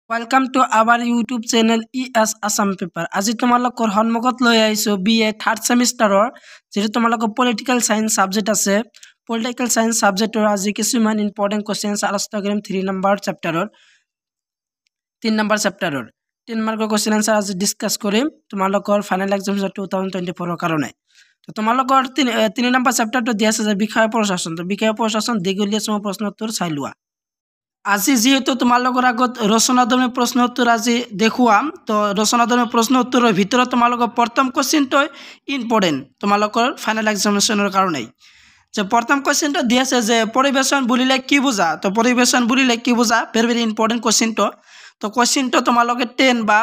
Welcome to our YouTube channel ES Assam Paper. আজি তোমালোকৰ সন্মুখত লৈ আহিছো BA 3rd সেমিষ্টাৰৰ যেটো তোমালোকৰ পলিটিক্যাল সায়েন্স সাবজেক্ট আছে পলিটিক্যাল সায়েন্স সাবজেক্টৰ আজি কিছুমান ইম্পৰ্টেন্ট কোৱেশ্চনছ আলোচনা কৰিম 3 নম্বৰ চেপ্টাৰৰ 3 মাৰ্কৰ কোৱেশ্চন আনসাৰ আজি ডিসকাস কৰিম তোমালোকৰ ফাইনাল এক্সাম 2024 ৰ কাৰণে তো তোমালোকৰ 3 নম্বৰ চেপ্টাৰটো দিয়া আছে যে বিষয় প্ৰশাসন দীঘলীয়া সময় প্ৰশ্ন উত্তৰ চাই লোৱা আজি যেহেতু তোমালোকৰ আগত ৰচনাধৰ্মী প্ৰশ্ন উত্তৰ আজি দেখুৱাম তো ৰচনাধৰ্মী প্ৰশ্ন উত্তৰৰ ভিতৰত তোমালোকৰ প্ৰথম কোৱেশ্চনটো ইম্পৰ্টেন্ট তোমালোকৰ ফাইনাল এক্সামিনেশনৰ কাৰণে যে প্ৰথম কোৱেশ্চনটো দিয়া আছে যে পৰিবেশন বুলিলে কি বুজা তো পৰিবেশন বুলিলে কি বুজা ভেৰি ইম্পৰ্টেন্ট কোৱেশ্চনটো তো কোৱেশ্চনটো তোমালোকে 10 বা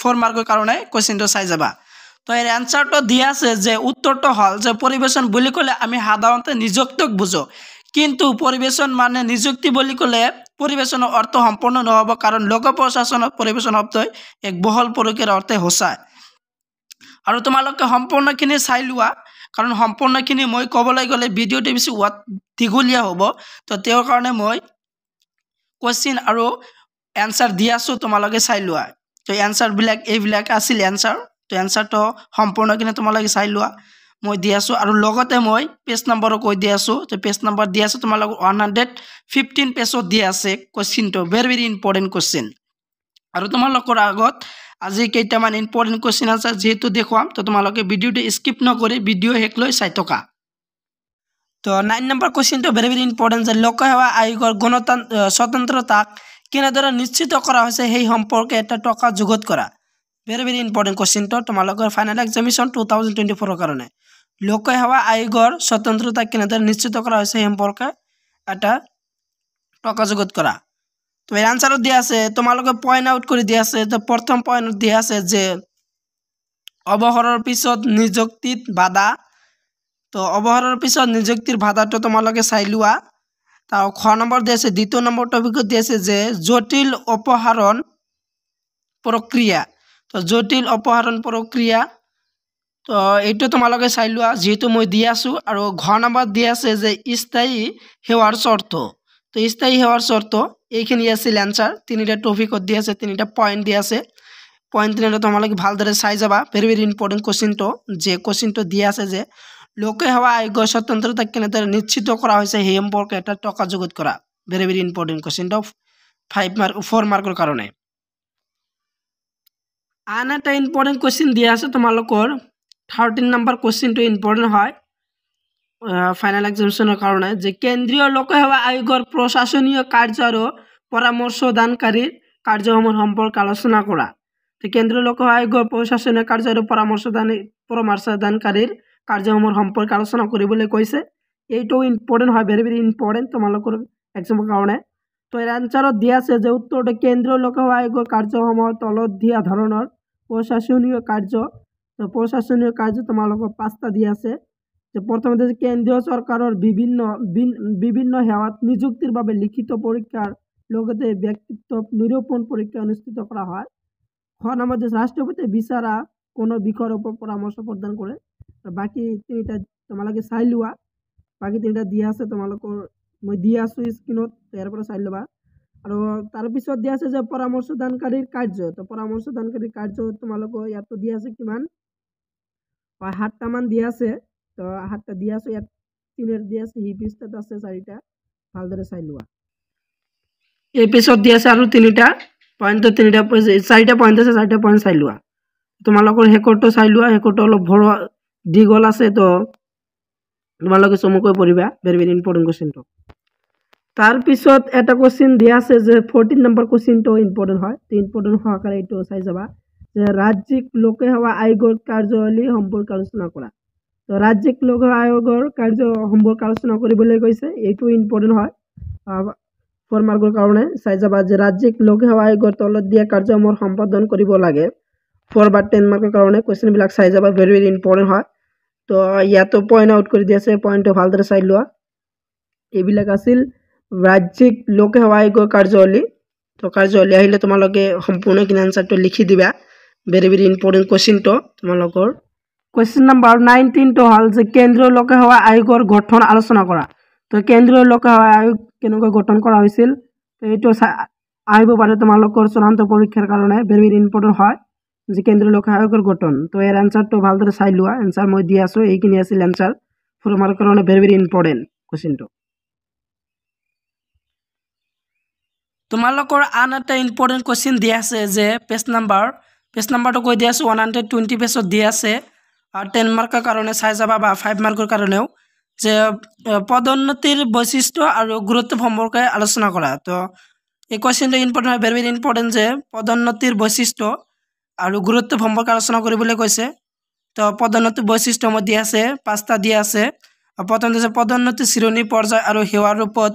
4 মাৰ্কৰ কাৰণে কোৱেশ্চনটো চাই যাবা তো এৰ আনসাৰটো দিয়া আছে যে উত্তৰটো হল যে পৰিবেশন বুলি কলে আমি সাধাৰণতে নিযুক্তক বুজো কিন্তু পৰিবেশন মানে নিযুক্তি বুলি কলে পৰিবেশনৰ অৰ্থ সম্পূৰ্ণ নহব কাৰণ লোক প্ৰশাসনত পৰিবেশন শব্দই এক বহল প্ৰয়োগৰ অৰ্থে হোসায় আৰু তোমালোকে সম্পূৰ্ণখিনি চাই লোৱা কাৰণ সম্পূৰ্ণখিনি মই কবলৈ গলে ভিডিওটো বেছি দীঘলীয়া হ'ব তো তেওঁৰ কাৰণে মই কোৱেশ্চন আৰু এনসাৰ দি আছো তোমালোকে চাই লোৱা তো এনসাৰ বিলাক এইবিলাক আছিল এনসাৰ তো এনসাৰটো সম্পূৰ্ণখিনি তোমালোকে চাই লোৱা মই দি আছো আৰু লগতে মই পেজ নম্বৰ কৈ দি আছো তো পেজ নম্বৰ দি আছো তোমালোক 115 পেজত দি আছে কোৱেশ্চনটো ভেৰি ইম্পৰ্টেন্ট কোৱেশ্চন আৰু তোমালোকৰ আগত আজি কেইটামান ইম্পৰ্টেন্ট কোৱেশ্চন আছে যেহেতু দেখুৱাম তো তোমালোকে ভিডিওটো স্কিপ নকৰি ভিডিও হেকলৈ চাই থকা তো 9 নম্বৰ কোৱেশ্চনটো ভেৰি ইম্পৰ্টেন্ট যে লোকসেৱা আয়োগৰ স্বতন্ত্ৰতাক কেনেদৰে নিশ্চিত কৰা হৈছে সেই সম্পৰ্কে এটা টকা যোগত কৰা ভেৰি ইম্পৰ্টেন্ট কোৱেশ্চনটো তোমালোকৰ ফাইনাল এক্সামিনেশন 2024 ৰ কাৰণে লোকসেৱা আয়োগৰ স্বতন্ত্ৰতা কেনেদৰে নিশ্চিত কৰা হৈছে সেই সম্পৰ্কে এটা টকা যোগত কৰা তো এৰ আনসাৰও দিয়া আছে তোমালোকে পয়েন্ট আউট কৰে দিয়া আছে তো প্ৰথম পয়েন্ট দিয়া আছে যে অবহৰৰ পিছত নিযুক্তিত বাধা তো অবহৰৰ পিছত নিযুক্তিৰ বাধাটো তোমালোকে চাই লোৱা তাও খ নম্বৰ দিয়া আছে দ্বিতীয় নম্বৰ টপিকত দিয়া আছে যে জটিল অপহৰণ প্ৰক্ৰিয়া তো জটিল অপহৰণ প্ৰক্ৰিয়া তো এইটো তোমালোকে চাই লোৱা যেহেতু মই দি আছো আৰু ঘ নম্বৰ দিয়া আছে যে স্থায়ী সেৱাৰ শৰ্ত তো স্থায়ী সেৱাৰ শর্ত এইখিনি আছিল আনসার তিনিটা টপিকত দি আছে তিনিটা পয়েন্ট দি আছে পয়েন্ট তিনিটা তোমালোকে ভালদৰে চাই যাবা ভেৰি ইম্পৰ্টেন্ট কোৱেশ্চনটো যে কোৱেশ্চনটো দি আছে যে লোকসেৱা আয়োগৰ স্বতন্ত্ৰতা কেনেদৰে নিশ্চিত কৰা হৈছে সেই সম্পৰ্কে এটা টকা যোগত কৰা ভেৰি ইম্পৰ্টেন্ট কোৱেশ্চনটো 4 মাৰ্কৰ কাৰণে আন এটা ইম্পৰ্টেন্ট কোৱেশ্চন দিয়া আছে তোমালোকৰ 13 নম্বৰ কোৱেশ্চনটো ইম্পৰ্টেন্ট হয় ফাইনাল এক্সামিনেশনৰ কাৰণে যে কেন্দ্ৰীয় লোকসেৱা আয়োগৰ প্ৰশাসনীয় কাৰ্য আৰু পৰামৰ্শদানকাৰীৰ কাৰ্যসমূহ সম্পৰ্কে আলোচনা কৰা তো কেন্দ্ৰীয় লোকসেৱা আয়োগৰ প্ৰশাসনীয় কাৰ্য আৰু পৰামৰ্শদানকাৰীৰ কাৰ্যসমূহ সম্পৰ্কে আলোচনা কৰিবলৈ কৈছে এইটো ইম্পৰ্টেন্ট হয় ভেৰি ইম্পৰ্টেন্ট তোমালোকৰ এক্সামৰ কাৰণে তো এৰ আনসাৰত দিয়া আছে যে উত্তৰটো কেন্দ্ৰীয় লোকসেৱা আয়োগৰ কাৰ্যসমূহ তলত দিয়া ধৰণৰ প্ৰশাসনীয় কাৰ্য তো প্ৰশাসনীয় কাৰ্য তোমালোকৰ 5টা দিয়া আছে যে প্ৰথমতে কেন্দ্ৰীয় চৰকাৰৰ বিভিন্ন সেৱাত নিযুক্তিৰ বাবে লিখিত পৰীক্ষাৰ লগতে ব্যক্তিত্ব নিৰূপণ পৰীক্ষা অনুষ্ঠিত কৰা হয় খ নম্বৰতে ৰাষ্ট্ৰপতি বিচাৰা কোনো বিষয়ৰ ওপৰত পৰামৰ্শ প্ৰদান কৰে বাকি তিনিটা তোমালোকে চাই লোৱা বাকি তিনিটা দিয়া আছে তোমালোকৰ মই দি আছো স্ক্ৰিনত ইয়াৰ পৰা চাই লবা আৰু তাৰ পিছত দিয়া আছে যে পৰামৰ্শদানকাৰীৰ কাৰ্য তো পৰামৰ্শদানকাৰীৰ কাৰ্য তোমালোকৰ ইয়াত দিয়া আছে কিমান 7টা মান দিয়া আছে তো 7টা দিয়া আছে ইয়াত 3 দিয়া আছে এই পৃষ্ঠাত আছে 4টা ভালদৰে চাই লোৱা এই পিছত দিয়া আছে আৰু 3টা পয়েন্ট 3টা 4টা পয়েন্ট আছে 4টা পয়েন্ট চাই লোৱা তোমালোকৰ হেকৰটো চাই লোৱা হেকৰটো অলপ ভৰ দীঘল আছে তো তোমালোকে চমুকৈ পঢ়িবা ভেৰি ইম্পৰ্টেন্ট কোৱেশ্চনটো তাৰ পিছত এটা কোৱেশ্চন দিয়া আছে যে 14 নম্বৰ কোৱেশ্চনটো ইম্পৰ্টেন্ট হয় তো ইম্পৰ্টেন্ট সহকাৰে এইটো চাই যাবা যে ৰাজ্যিক লোকসেৱা আয়োগৰ কাৰ্যাৱলী সম্পৰ্কে আলোচনা কৰা তো ৰাজ্যিক লোকসেৱা আয়োগৰ কাৰ্য সম্পৰ্কে আলোচনা কৰিবলৈ কৈছে এইটো ইম্পৰ্টেন্ট হয় 4 মাৰ্কৰ কাৰণে চাই যাবা যে ৰাজ্যিক লোকসেৱা আয়োগৰ তলত দিয়া কাৰ্যসমূহ সম্পাদন কৰিব লাগে 4 বা 10 মাৰ্কৰ কাৰণে কোৱেশ্চন বিলাক চাই যাবা ভেৰি ইম্পৰ্টেন্ট হয় তো ইয়াতো পয়েন্ট আউট কৰি দিয়া আছে পয়েন্টটো ভালদৰে চাই লোৱা এইবিলাক আছিল ৰাজ্যিক লোকসেৱা আয়োগৰ কাৰ্যাৱলী তো কাৰ্যাৱলী আহিলে তোমালোকে সম্পূৰ্ণখিনি আনসাৰটো লিখি দিবা ভেৰি ইম্পৰ্টেন্ট কোৱেশ্চনটো তোমালোকৰ কোৱেশ্চন নম্বৰ 19 টো হল যে কেন্দ্ৰীয় লোকসেৱা আয়োগৰ গঠন আলোচনা কৰা তো কেন্দ্ৰীয় লোকসেৱা আয়োগ কেনেকৈ গঠন কৰা হৈছিল তো এইটো আহিব পাৰে তোমালোকৰ চূড়ান্ত পৰীক্ষাৰ কাৰণে ভেৰি ভেৰি ইম্পৰ্টেণ্ট হয় যে কেন্দ্ৰীয় লোক আয়োগৰ গঠন। তো ইয়াৰ এনচাৰটো ভালদৰে চাই লোৱা। এনচাৰ মই দি আছোঁ, এইখিনি আছিল এনচাৰ 4 মাৰ্কৰ কাৰণে ভেৰি ভেৰি ইম্পৰ্টেণ্ট কুৱেশ্যনটো। তোমালোকৰ আন এটা ইম্পৰ্টেণ্ট কুৱেশ্যন দিয়া আছে যে পেজ নাম্বাৰটো কৈ দিয়া আছোঁ 120 পেজত দিয়া আছে। 10 মাৰ্কৰ কাৰণে চাই যাবা বা 5 মাৰ্কৰ কাৰণেও যে পদোন্নতিৰ বৈশিষ্ট্য আৰু গুৰুত্ব সম্পৰ্কে আলোচনা কৰা। তো এই কুৱেশ্যনটো ইম্পৰ্টেণ্ট হয়, ভেৰি ভেৰি ইম্পৰ্টেণ্ট যে পদোন্নতিৰ বৈশিষ্ট্য আৰু গুৰুত্ব সম্পৰ্কে আলোচনা কৰিবলৈ কৈছে। তো পদোন্নতিৰ বৈশিষ্ট্য মই দিয়া আছে 5টা দিয়া আছে। প্ৰথম হৈছে পদোন্নতি শ্ৰেণী পৰ্যায় আৰু সেৱাৰ ৰূপত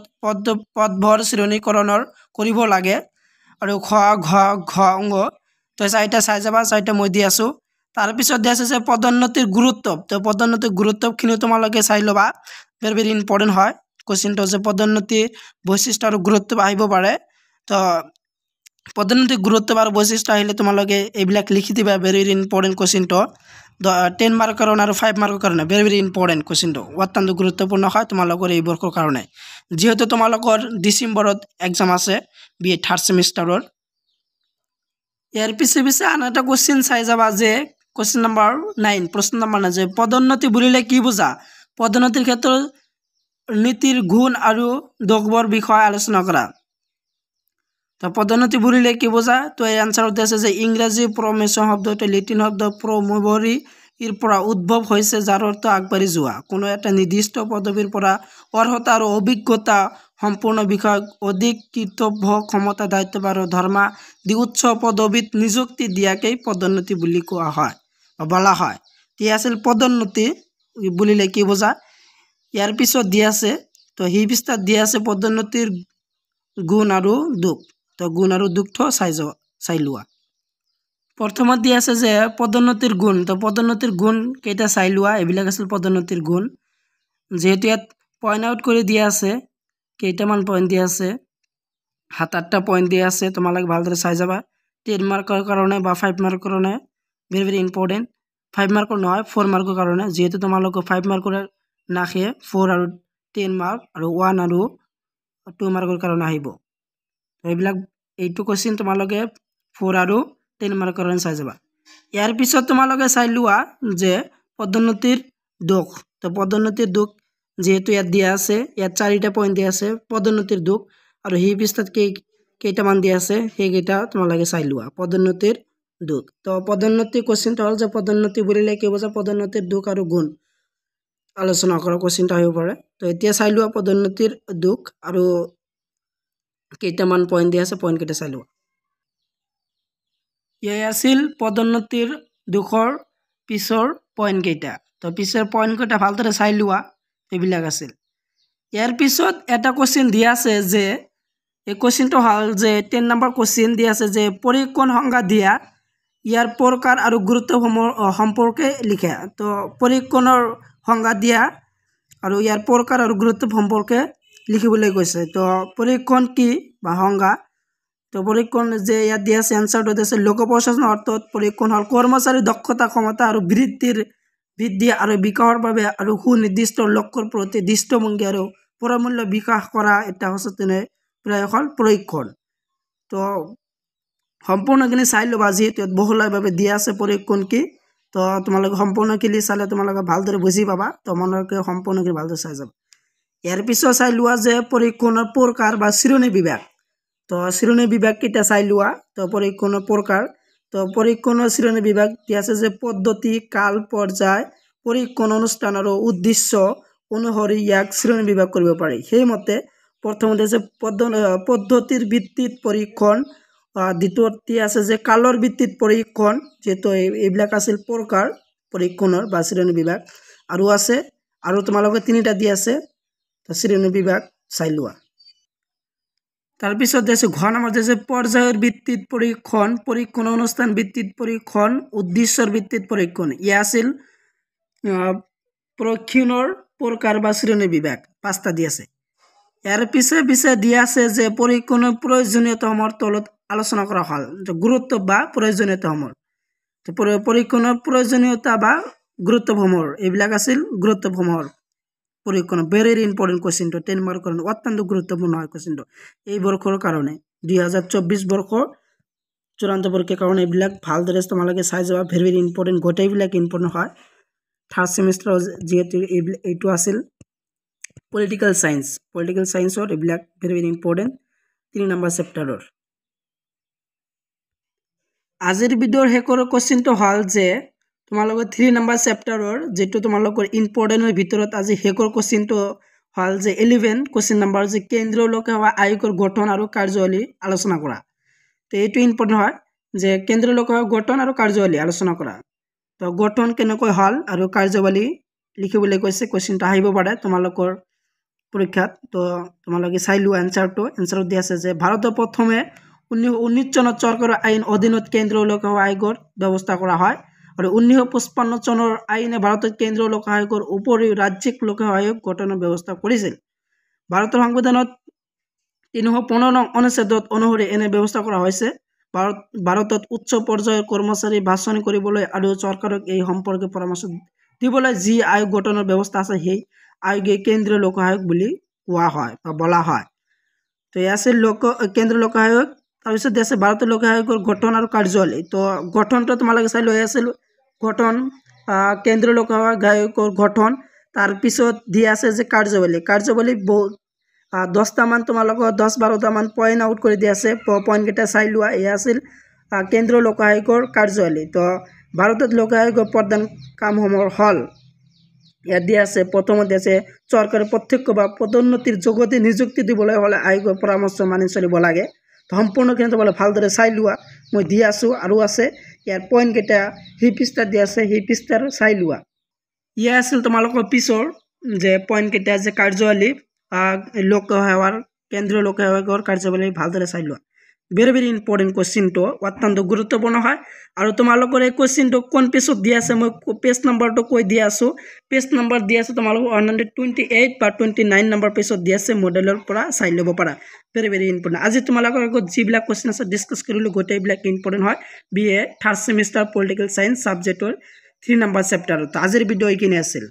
পদভৰ শ্ৰেণীকৰণৰ কৰিব লাগে আৰু খ ঘ ঘ অংগ। তো 4টা চাই যাবা, 4টা মই দি আছোঁ। তাৰপিছত দিয়া আছে যে পদোন্নতিৰ গুৰুত্ব। তো পদোন্নতিৰ গুৰুত্বখিনি তোমালোকে চাই ল'বা, ভেৰি ভেৰি ইম্পৰ্টেণ্ট হয় কুৱেশ্যনটো যে পদোন্নতি বৈশিষ্ট্য আৰু গুৰুত্ব আহিব পাৰে। তো পদোন্নতিৰ গুৰুত্ব আৰু বৈশিষ্ট্য আহিলে তোমালোকে এইবিলাক লিখি দিবা, ভেৰি ভেৰি ইম্পৰ্টেণ্ট কুৱেশ্যনটো 10 মাৰ্কৰ কাৰণে আৰু 5 মাৰ্কৰ কাৰণে ভেৰি ভেৰি ইম্পৰ্টেণ্ট কুৱেশ্যনটো অত্যন্ত গুৰুত্বপূৰ্ণ হয় তোমালোকৰ এই বৰ্ষৰ কাৰণে, যিহেতু তোমালোকৰ ডিচেম্বৰত এক্সাম আছে BA 3rd ছেমিষ্টাৰৰ। ইয়াৰ পিছে আন এটা কুৱেশ্যন চাই যাবা যে কুৱেশ্যন নম্বৰ 9 প্ৰশ্ন নম্বৰ 9 যে পদোন্নতি বুলিলে কি বুজা? পদোন্নতিৰ ক্ষেত্ৰত নীতিৰ গুণ আৰু দোষৰ বিষয়ে আলোচনা কৰা। তো পদোন্নতি বুলিলে কি বুজা? তো এই এনচাৰত আছে যে ইংৰাজী প্ৰমোশ্যন শব্দটো লেটিন শব্দ প্ৰমোভৰি ইৰ পৰা উদ্ভৱ হৈছে, যাৰ অৰ্থ আগবাঢ়ি যোৱা। কোনো এটা নিৰ্দিষ্ট পদবীৰ পৰা অৰ্হতা আৰু অভিজ্ঞতা সম্পূৰ্ণ বিষয়ক অধিক কৰ্তব্য ক্ষমতা দায়িত্ব আৰু ধৰ্মাদি উচ্চ পদবীত নিযুক্তি দিয়াকেই পদোন্নতি বুলি কোৱা হয় বা বলা হয়। ই আছিল পদোন্নতি বুলিলে কি বুজা। ইয়াৰ পিছত দিয়া আছে, তো সেই পৃষ্ঠাত দিয়া আছে পদোন্নতিৰ গুণ আৰু দুখ। তো গুণ আৰু দুখটো চাই লোৱা। প্ৰথমত দিয়া আছে যে পদোন্নতিৰ গুণ। তো পদোন্নতিৰ গুণ কেইটা চাই লোৱা, এইবিলাক আছিল পদোন্নতিৰ গুণ। যিহেতু ইয়াত পইণ্ট আউট কৰি দিয়া আছে, কেইটামান পইণ্ট দিয়া আছে, 7-8টা পইণ্ট দিয়া আছে, তোমালোকে ভালদৰে চাই যাবা। 10 মাৰ্কৰ কাৰণে বা 5 মাৰ্কৰ কাৰণে ভেৰি ভেৰি ইম্পৰ্টেণ্ট। 5 মাৰ্কৰ নহয়, 4 মাৰ্কৰ কাৰণে, যিহেতু তোমালোকৰ 5 মাৰ্কৰ নাহে, 4 আৰু 10 মাৰ্ক আৰু 1 আৰু 2 মাৰ্কৰ কাৰণে আহিব। এইবিলাক এইটো কুৱেশ্যন তোমালোকে 4 আৰু 10 মাৰ্কৰ কাৰণে চাই যাবা। ইয়াৰ পিছত তোমালোকে চাই লোৱা যে পদোন্নতিৰ দোষ। তো পদোন্নতিৰ দোষ যেহেতু ইয়াত দিয়া আছে, ইয়াত 4টা পইণ্ট দিয়া আছে পদোন্নতিৰ দোষ, আৰু সেই পৃষ্ঠাত কেইটামান দিয়া আছে সেইকেইটা তোমালোকে চাই লোৱা পদোন্নতিৰ দোষ। তো পদোন্নতি কুৱেশ্যনটো হ'ল যে পদোন্নতি বুলিলে কি বুজা, পদোন্নতিৰ দোষ আৰু গুণ আলোচনা কৰা কুৱেশ্যনটো আহিব পাৰে। তো এতিয়া চাই লোৱা পদোন্নতিৰ দোষ আৰু কেইটামান পইণ্ট দিয়া আছে, পইণ্টকেইটা চাই লোৱা। এয়াই আছিল পদোন্নতিৰ দোষৰ পিছৰ পইণ্টকেইটা। তো পিছৰ পইণ্টকেইটা ভালদৰে চাই লোৱা, এইবিলাক আছিল। ইয়াৰ পিছত এটা কুৱেশ্যন দিয়া আছে যে এই কুৱেশ্যনটো হ'ল যে 10 নম্বৰ কুৱেশ্যন দিয়া আছে যে পৰীক্ষণ সংজ্ঞা দিয়া, ইয়াৰ প্ৰকাৰ আৰু গুৰুত্বসমূহ সম্পৰ্কে লিখা। তো পৰীক্ষণৰ সংজ্ঞা দিয়া আৰু ইয়াৰ প্ৰকাৰ আৰু গুৰুত্ব সম্পৰ্কে লিখিবলৈ কৈছে। তো পৰীক্ষণ কি বা সংজ্ঞা। তো পৰীক্ষণ যে ইয়াত দিয়া আছে এনচাৰটো দিছে লোক প্ৰশাসন অৰ্থত পৰীক্ষণ হ'ল কৰ্মচাৰীৰ দক্ষতা ক্ষমতা আৰু বৃদ্ধি আৰু বিকাশৰ বাবে আৰু সুনিৰ্দিষ্ট লক্ষ্যৰ প্ৰতি দৃষ্টিভংগী আৰু প্ৰমূল্য বিকাশ কৰা এটা সচেতনে প্ৰয়াস হ'ল পৰীক্ষণ। তো সম্পূৰ্ণখিনি চাই ল'বা, যিহেতু ইয়াত বহুলভাৱে দিয়া আছে পৰীক্ষণ কি। তো তোমালোকে সম্পূৰ্ণখিনি চালে তোমালোকে ভালদৰে বুজি পাবা। তোমালোকে সম্পূৰ্ণখিনি ভালদৰে চাই যাবা। ইয়াৰ পিছত চাই লোৱা যে পৰীক্ষণৰ প্ৰকাৰ বা শ্ৰেণী বিভাগ। তো শ্ৰেণী বিভাগ কেইটা চাই লোৱা। তো পৰীক্ষণৰ প্ৰকাৰ, তো পৰীক্ষণৰ শ্ৰেণী বিভাগ দিয়া আছে যে পদ্ধতি কাল পৰ্যায় পৰীক্ষণ অনুষ্ঠান আৰু উদ্দেশ্য অনুসৰি ইয়াক শ্ৰেণী বিভাগ কৰিব পাৰি। সেইমতে প্ৰথমতে আছে পদ্ধতিৰ ভিত্তিত পৰীক্ষণ, দ্বিতীয়তে আছে যে কালৰ ভিত্তিত পৰীক্ষণ, যেহেতু এইবিলাক আছিল প্ৰকাৰ পৰীক্ষণৰ বা শ্ৰেণী বিভাগ, আৰু তোমালোকে 3টা দি আছে। তো শ্ৰেণী বিভাগ চাই লোৱা। তাৰপিছত আছে ঘ নম্বৰ আছে পৰ্যায়ৰ ভিত্তিত পৰীক্ষণ অনুষ্ঠান ভিত্তিত পৰীক্ষণ, উদ্দেশ্যৰ ভিত্তিত পৰীক্ষণ। ইয়া আছিল পৰীক্ষণৰ প্ৰকাৰ বা শ্ৰেণী বিভাগ 5টা দি আছে। ইয়াৰ পিছে দিয়া আছে যে পৰীক্ষণৰ প্ৰয়োজনীয়তাসমূহৰ তলত আলোচনা কৰা হ'ল গুৰুত্ব বা প্ৰয়োজনীয়তাসমূহ। তো পৰীক্ষণৰ প্ৰয়োজনীয়তা বা গুৰুত্বসমূহৰ এইবিলাক আছিল গুৰুত্বসমূহৰ পৰীক্ষণ। ভেৰি ইম্পৰ্টেণ্ট কুৱেশ্যনটো 10 মাৰ্কৰ কাৰণে অত্যন্ত গুৰুত্বপূৰ্ণ হয় কুৱেশ্যনটো এই বৰ্ষৰ কাৰণে, 2024 বৰ্ষৰ চূড়ান্ত পৰীক্ষাৰ কাৰণে এইবিলাক ভালদৰে তোমালোকে চাই যাবা ভেৰি ভেৰি ইম্পৰ্টেণ্ট গোটেইবিলাক ইম্পৰ্টেণ্ট হয় থাৰ্ড সেমিষ্টাৰৰ যিহেতু এইটো আছিল পলিটিক্যাল সায়েন্সৰ এইবিলাক ভেৰি ভেৰি ইম্পৰ্টেণ্ট 3 নম্বৰ চেপ্টাৰৰ আজিৰ ভিডিঅ'ৰ শেষৰ কোৱেশ্চনটো হ'ল যে তোমালোকৰ 3 নম্বৰ চেপ্টাৰৰ যেটো তোমালোকৰ ইম্পৰ্টেণ্টৰ ভিতৰত আজি শেষৰ কোৱেশ্চনটো হ'ল যে 11 কোৱেশ্চন নম্বৰ যে কেন্দ্ৰীয় লোকসেৱা আয়োগৰ গঠন আৰু কাৰ্যৱলী আলোচনা কৰা তো এইটো ইম্পৰ্টেণ্ট হয় যে কেন্দ্ৰীয় লোকসেৱা গঠন আৰু কাৰ্যৱলী আলোচনা কৰা তো গঠন কেনেকৈ হ'ল আৰু কাৰ্যৱলী লিখিবলৈ কৈছে কোৱেশ্চনটো আহিব পাৰে তোমালোকৰ পৰীক্ষাত তো তোমালোকে চাই লোৱা এনসাৰটো দিয়া আছে যে ভাৰতৰ প্ৰথমে 1919 চনত চৰকাৰৰ আইন অধীনত কেন্দ্ৰীয় লোকসেৱা আয়োগৰ ব্যৱস্থা কৰা হয় আৰু 1955 চনৰ আইনে ভাৰতৰ কেন্দ্ৰীয় লোকসেৱা আয়োগৰ উপৰিও ৰাজ্যিক লোকসেৱা আয়োগ গঠনৰ ব্যৱস্থা কৰিছিল ভাৰতৰ সংবিধানত 315 নং অনুচ্ছেদত অনুসৰি এনে ব্যৱস্থা কৰা হৈছে ভাৰতত উচ্চ পৰ্যায়ৰ কৰ্মচাৰী বাছনি কৰিবলৈ আৰু চৰকাৰক এই সম্পৰ্কে পৰামৰ্শ দিবলৈ যি আয়োগ গঠনৰ ব্যৱস্থা আছে সেই আয়োগে কেন্দ্ৰীয় লোকসেৱা আয়োগ বুলি কোৱা হয় বা বলা হয় তো এই আছে কেন্দ্ৰীয় লোকসেৱা আয়োগ তাৰপিছত দিয়া আছে ভাৰতীয় লোকসেৱা আয়োগৰ গঠন আৰু কাৰ্যৱলী তো গঠনটো তোমালোকে চাই লৈ আছিল গঠন কেন্দ্ৰীয় লোকসেৱা আয়োগৰ গঠন তাৰপিছত দিয়া আছে যে কাৰ্যৱলী 10টা মান তোমালোকৰ 10-12টা মান পইণ্ট আউট কৰি দিয়া আছে পইণ্টকেইটা চাই লোৱা এয়া আছিল কেন্দ্ৰীয় লোকসেৱা আয়োগৰ কাৰ্যৱলী তো ভাৰতত লোকসেৱা আয়োগৰ প্ৰধান কামসমূহ হ'ল ইয়াত দিয়া আছে প্ৰথমতে আছে চৰকাৰে প্ৰত্যক্ষ বা পদোন্নতিৰ যোগতে নিযুক্তি দিবলৈ হ'লে আয়োগৰ পৰামৰ্শ মানি চলিব লাগে সম্পূৰ্ণখিনি তোমালোকে ভালদৰে চাই লোৱা মই দি আছোঁ আৰু আছে ইয়াৰ পইণ্টকেইটা সেই পৃষ্ঠাত দিয়া আছে সেই পৃষ্ঠাৰ চাই লোৱা ইয়া আছিল তোমালোকৰ পিছৰ যে পইণ্টকেইটা যে কাৰ্যৱলী লোকসেৱাৰ কেন্দ্ৰীয় লোকসেৱা আয়োগৰ কাৰ্যৱলী ভালদৰে চাই লোৱা ভেৰি ভেৰি ইম্পৰ্টেণ্ট কোৱেশ্চনটো অত্যন্ত গুৰুত্বপূৰ্ণ হয় আৰু তোমালোকৰ এই কোৱেশ্চনটো কোন পেজত দিয়া আছে মই পেজ নম্বৰটো কৈ দি আছোঁ পেজ নম্বৰ দিয়া আছে তোমালোকৰ 128 বা 29 নম্বৰ পেজত দিয়া আছে মডেলৰ পৰা চাই ল'ব পাৰা ভেৰি ভেৰি ইম্পৰ্টেণ্ট আজি তোমালোকৰ আগত যিবিলাক কোৱেশ্চন আছে ডিছকাছ কৰিলোঁ গোটেইবিলাক ইম্পৰ্টেণ্ট হয় BA third semester political science সাবজেক্টৰ 3 নম্বৰ চেপ্টাৰত আজিৰ ভিডিঅ' এইখিনি আছিল